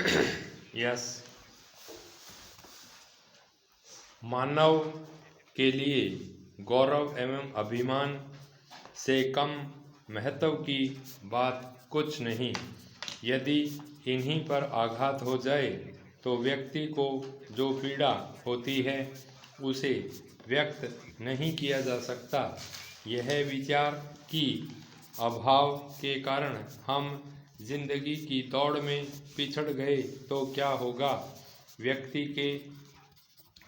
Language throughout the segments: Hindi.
यस, मानव के लिए गौरव एवं अभिमान से कम महत्व की बात कुछ नहीं। यदि इन्हीं पर आघात हो जाए तो व्यक्ति को जो पीड़ा होती है उसे व्यक्त नहीं किया जा सकता। यह विचार कि अभाव के कारण हम जिंदगी की दौड़ में पिछड़ गए तो क्या होगा। व्यक्ति के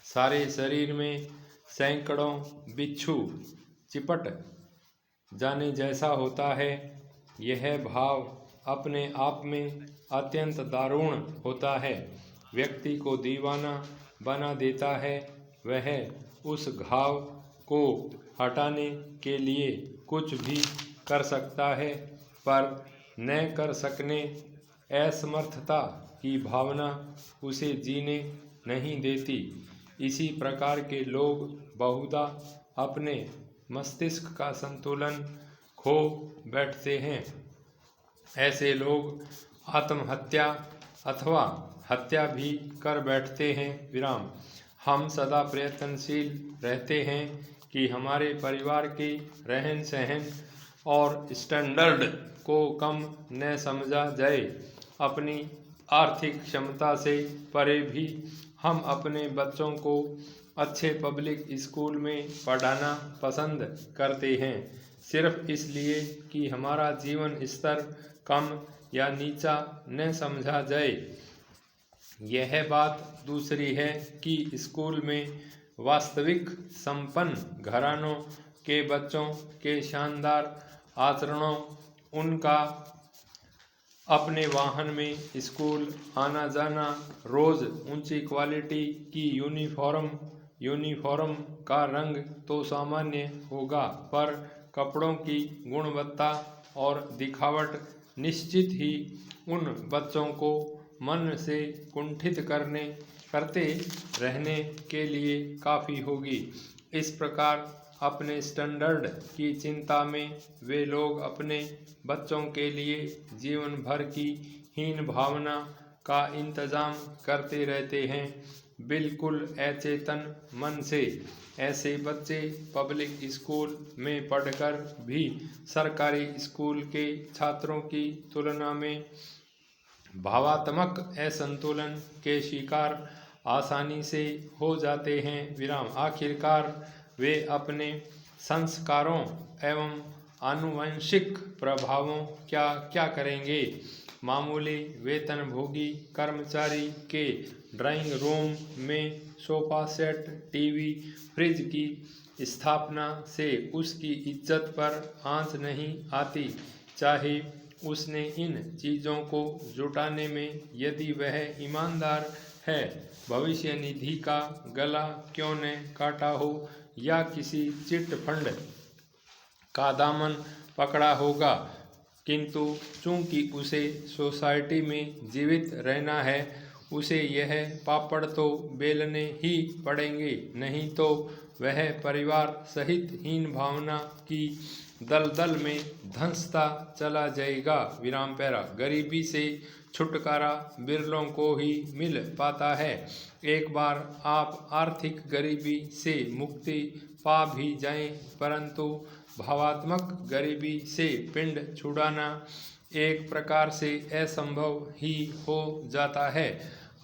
सारे शरीर में सैकड़ों बिच्छू चिपट जाने जैसा होता है। यह भाव अपने आप में अत्यंत दारुण होता है, व्यक्ति को दीवाना बना देता है। वह उस घाव को हटाने के लिए कुछ भी कर सकता है, पर न कर सकने असमर्थता की भावना उसे जीने नहीं देती। इसी प्रकार के लोग बहुधा अपने मस्तिष्क का संतुलन खो बैठते हैं। ऐसे लोग आत्महत्या अथवा हत्या भी कर बैठते हैं। विराम। हम सदा प्रयत्नशील रहते हैं कि हमारे परिवार के रहन सहन और स्टैंडर्ड को कम न समझा जाए। अपनी आर्थिक क्षमता से परे भी हम अपने बच्चों को अच्छे पब्लिक स्कूल में पढ़ाना पसंद करते हैं, सिर्फ इसलिए कि हमारा जीवन स्तर कम या नीचा न समझा जाए। यह बात दूसरी है कि स्कूल में वास्तविक संपन्न घरानों के बच्चों के शानदार आचरणों, उनका अपने वाहन में स्कूल आना जाना, रोज ऊंची क्वालिटी की यूनिफॉर्म का रंग तो सामान्य होगा, पर कपड़ों की गुणवत्ता और दिखावट निश्चित ही उन बच्चों को मन से कुंठित करते रहने के लिए काफ़ी होगी। इस प्रकार अपने स्टैंडर्ड की चिंता में वे लोग अपने बच्चों के लिए जीवन भर की हीन भावना का इंतजाम करते रहते हैं, बिल्कुल अचेतन मन से। ऐसे बच्चे पब्लिक स्कूल में पढ़कर भी सरकारी स्कूल के छात्रों की तुलना में भावात्मक असंतुलन के शिकार आसानी से हो जाते हैं। विराम। आखिरकार वे अपने संस्कारों एवं आनुवंशिक प्रभावों क्या करेंगे। मामूली वेतनभोगी कर्मचारी के ड्राइंग रूम में सोफा सेट, टीवी, फ्रिज की स्थापना से उसकी इज्जत पर आंच नहीं आती, चाहे उसने इन चीज़ों को जुटाने में, यदि वह ईमानदार है, भविष्य निधि का गला क्यों न काटा हो या किसी चिट फंड का दामन पकड़ा होगा। किंतु चूंकि उसे सोसाइटी में जीवित रहना है, उसे यह पापड़ तो बेलने ही पड़ेंगे, नहीं तो वह परिवार सहित हीन भावना की दलदल में धंसता चला जाएगा। विराम पैरा। गरीबी से छुटकारा बिरलों को ही मिल पाता है। एक बार आप आर्थिक गरीबी से मुक्ति पा भी जाएं, परंतु भावात्मक गरीबी से पिंड छुड़ाना एक प्रकार से असंभव ही हो जाता है।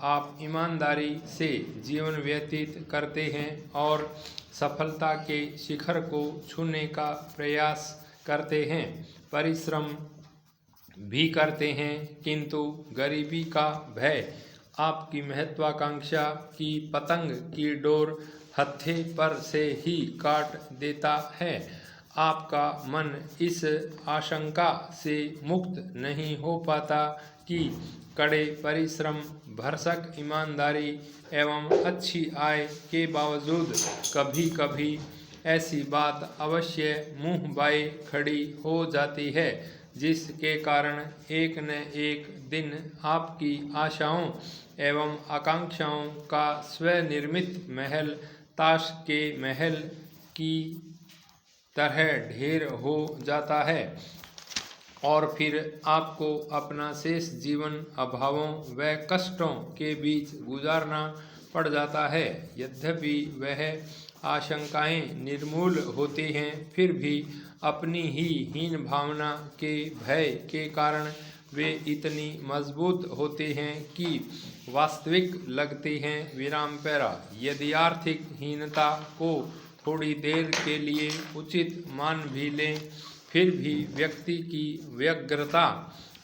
आप ईमानदारी से जीवन व्यतीत करते हैं और सफलता के शिखर को छूने का प्रयास करते हैं, परिश्रम भी करते हैं, किंतु गरीबी का भय आपकी महत्वाकांक्षा की पतंग की डोर हत्थे पर से ही काट देता है। आपका मन इस आशंका से मुक्त नहीं हो पाता कि कड़े परिश्रम, भरसक ईमानदारी एवं अच्छी आय के बावजूद कभी कभी ऐसी बात अवश्य मुँह बाए खड़ी हो जाती है, जिसके कारण एक न एक दिन आपकी आशाओं एवं आकांक्षाओं का स्वनिर्मित महल ताश के महल की तरह ढेर हो जाता है। और फिर आपको अपना शेष जीवन अभावों व कष्टों के बीच गुजारना पड़ जाता है। यद्यपि वह आशंकाएं निर्मूल होती हैं, फिर भी अपनी ही हीन भावना के भय के कारण वे इतनी मजबूत होते हैं कि वास्तविक लगती हैं। विराम पैरा। यदि आर्थिक हीनता को थोड़ी देर के लिए उचित मान भी लें, फिर भी व्यक्ति की व्यग्रता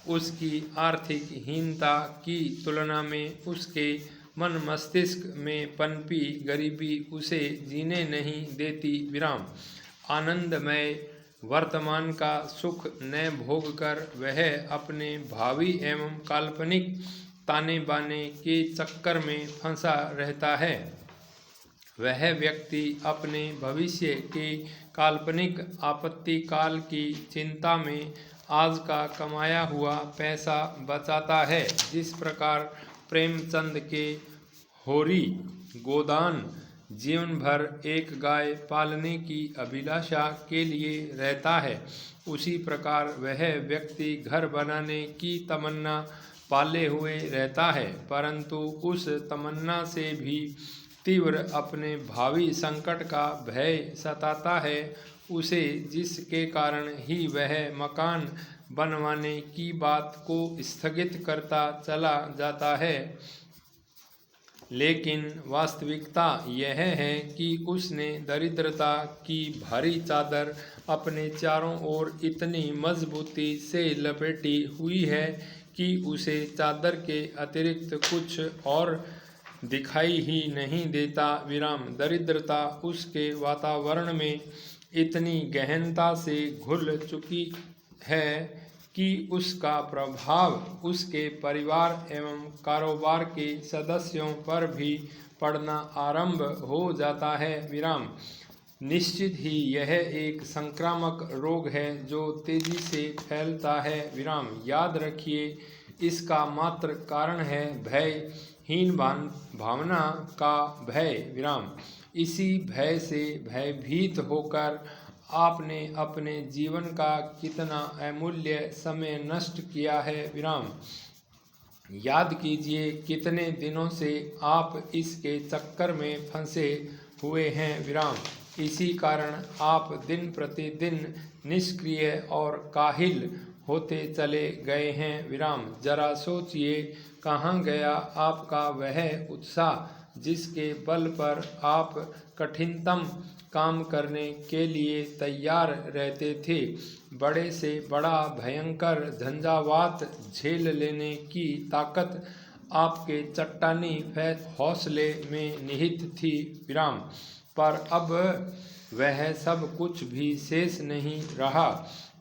उसकी आर्थिक हीनता की तुलना में उसके मन मस्तिष्क में पनपी गरीबी उसे जीने नहीं देती। विराम। आनंदमय वर्तमान का सुख न भोग कर वह अपने भावी एवं काल्पनिक ताने बाने के चक्कर में फंसा रहता है। वह व्यक्ति अपने भविष्य के काल्पनिक आपत्ति काल की चिंता में आज का कमाया हुआ पैसा बचाता है। जिस प्रकार प्रेमचंद के होरी गोदान जीवन भर एक गाय पालने की अभिलाषा के लिए रहता है, उसी प्रकार वह व्यक्ति घर बनाने की तमन्ना पाले हुए रहता है, परंतु उस तमन्ना से भी तीव्र अपने भावी संकट का भय सताता है उसे, जिसके कारण ही वह मकान बनवाने की बात को स्थगित करता चला जाता है। लेकिन वास्तविकता यह है कि उसने दरिद्रता की भारी चादर अपने चारों ओर इतनी मजबूती से लपेटी हुई है कि उसे चादर के अतिरिक्त कुछ और दिखाई ही नहीं देता। विराम। दरिद्रता उसके वातावरण में इतनी गहनता से घुल चुकी है कि उसका प्रभाव उसके परिवार एवं कारोबार के सदस्यों पर भी पड़ना आरंभ हो जाता है। विराम। निश्चित ही यह एक संक्रामक रोग है जो तेजी से फैलता है। विराम। याद रखिए, इसका मात्र कारण है भय, हीन भावना का भय। विराम। इसी भय से भयभीत होकर आपने अपने जीवन का कितना अमूल्य समय नष्ट किया है। विराम। याद कीजिए, कितने दिनों से आप इसके चक्कर में फंसे हुए हैं। विराम। इसी कारण आप दिन प्रतिदिन निष्क्रिय और काहिल होते चले गए हैं। विराम। जरा सोचिए, कहाँ गया आपका वह उत्साह जिसके बल पर आप कठिनतम काम करने के लिए तैयार रहते थे, बड़े से बड़ा भयंकर झंझावात झेल लेने की ताकत आपके चट्टानी हौसले में निहित थी। विराम। पर अब वह सब कुछ भी शेष नहीं रहा।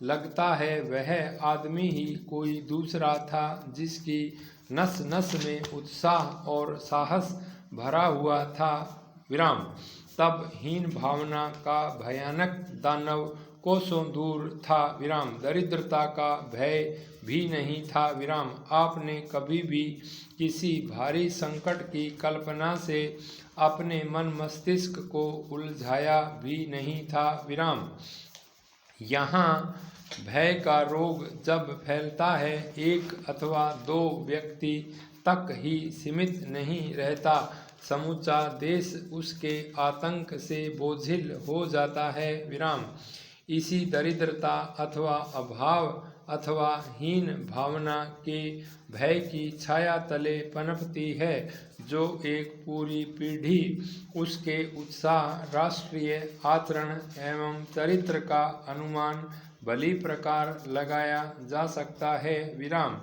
लगता है वह आदमी ही कोई दूसरा था जिसकी नस नस में उत्साह और साहस भरा हुआ था। विराम। तब हीन भावना का भयानक दानव कोसों दूर था। विराम। दरिद्रता का भय भी नहीं था। विराम। आपने कभी भी किसी भारी संकट की कल्पना से अपने मन मस्तिष्क को उलझाया भी नहीं था। विराम। यहाँ भय का रोग जब फैलता है, एक अथवा दो व्यक्ति तक ही सीमित नहीं रहता, समूचा देश उसके आतंक से बोझिल हो जाता है। विराम। इसी दरिद्रता अथवा अभाव अथवा हीन भावना के भय की छाया तले पनपती है, जो एक पूरी पीढ़ी उसके उत्साह, राष्ट्रीय आचरण एवं चरित्र का अनुमान भली प्रकार लगाया जा सकता है। विराम।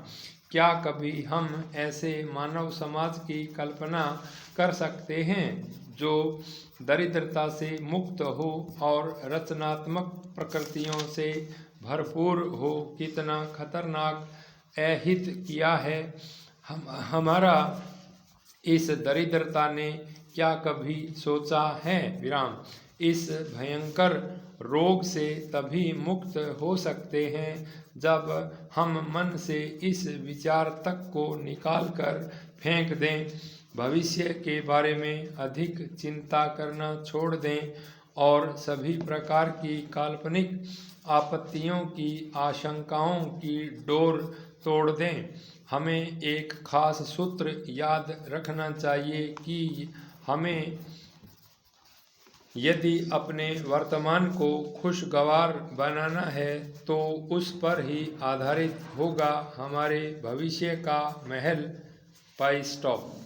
क्या कभी हम ऐसे मानव समाज की कल्पना कर सकते हैं जो दरिद्रता से मुक्त हो और रचनात्मक प्रकृतियों से भरपूर हो? कितना खतरनाक अहित किया है हमारा इस दरिद्रता ने, क्या कभी सोचा है? विराम। इस भयंकर रोग से तभी मुक्त हो सकते हैं जब हम मन से इस विचार तक को निकाल कर फेंक दें, भविष्य के बारे में अधिक चिंता करना छोड़ दें और सभी प्रकार की काल्पनिक आपत्तियों की आशंकाओं की डोर तोड़ दें। हमें एक खास सूत्र याद रखना चाहिए कि हमें यदि अपने वर्तमान को खुशगवार बनाना है तो उस पर ही आधारित होगा हमारे भविष्य का महल। पाई स्टॉप।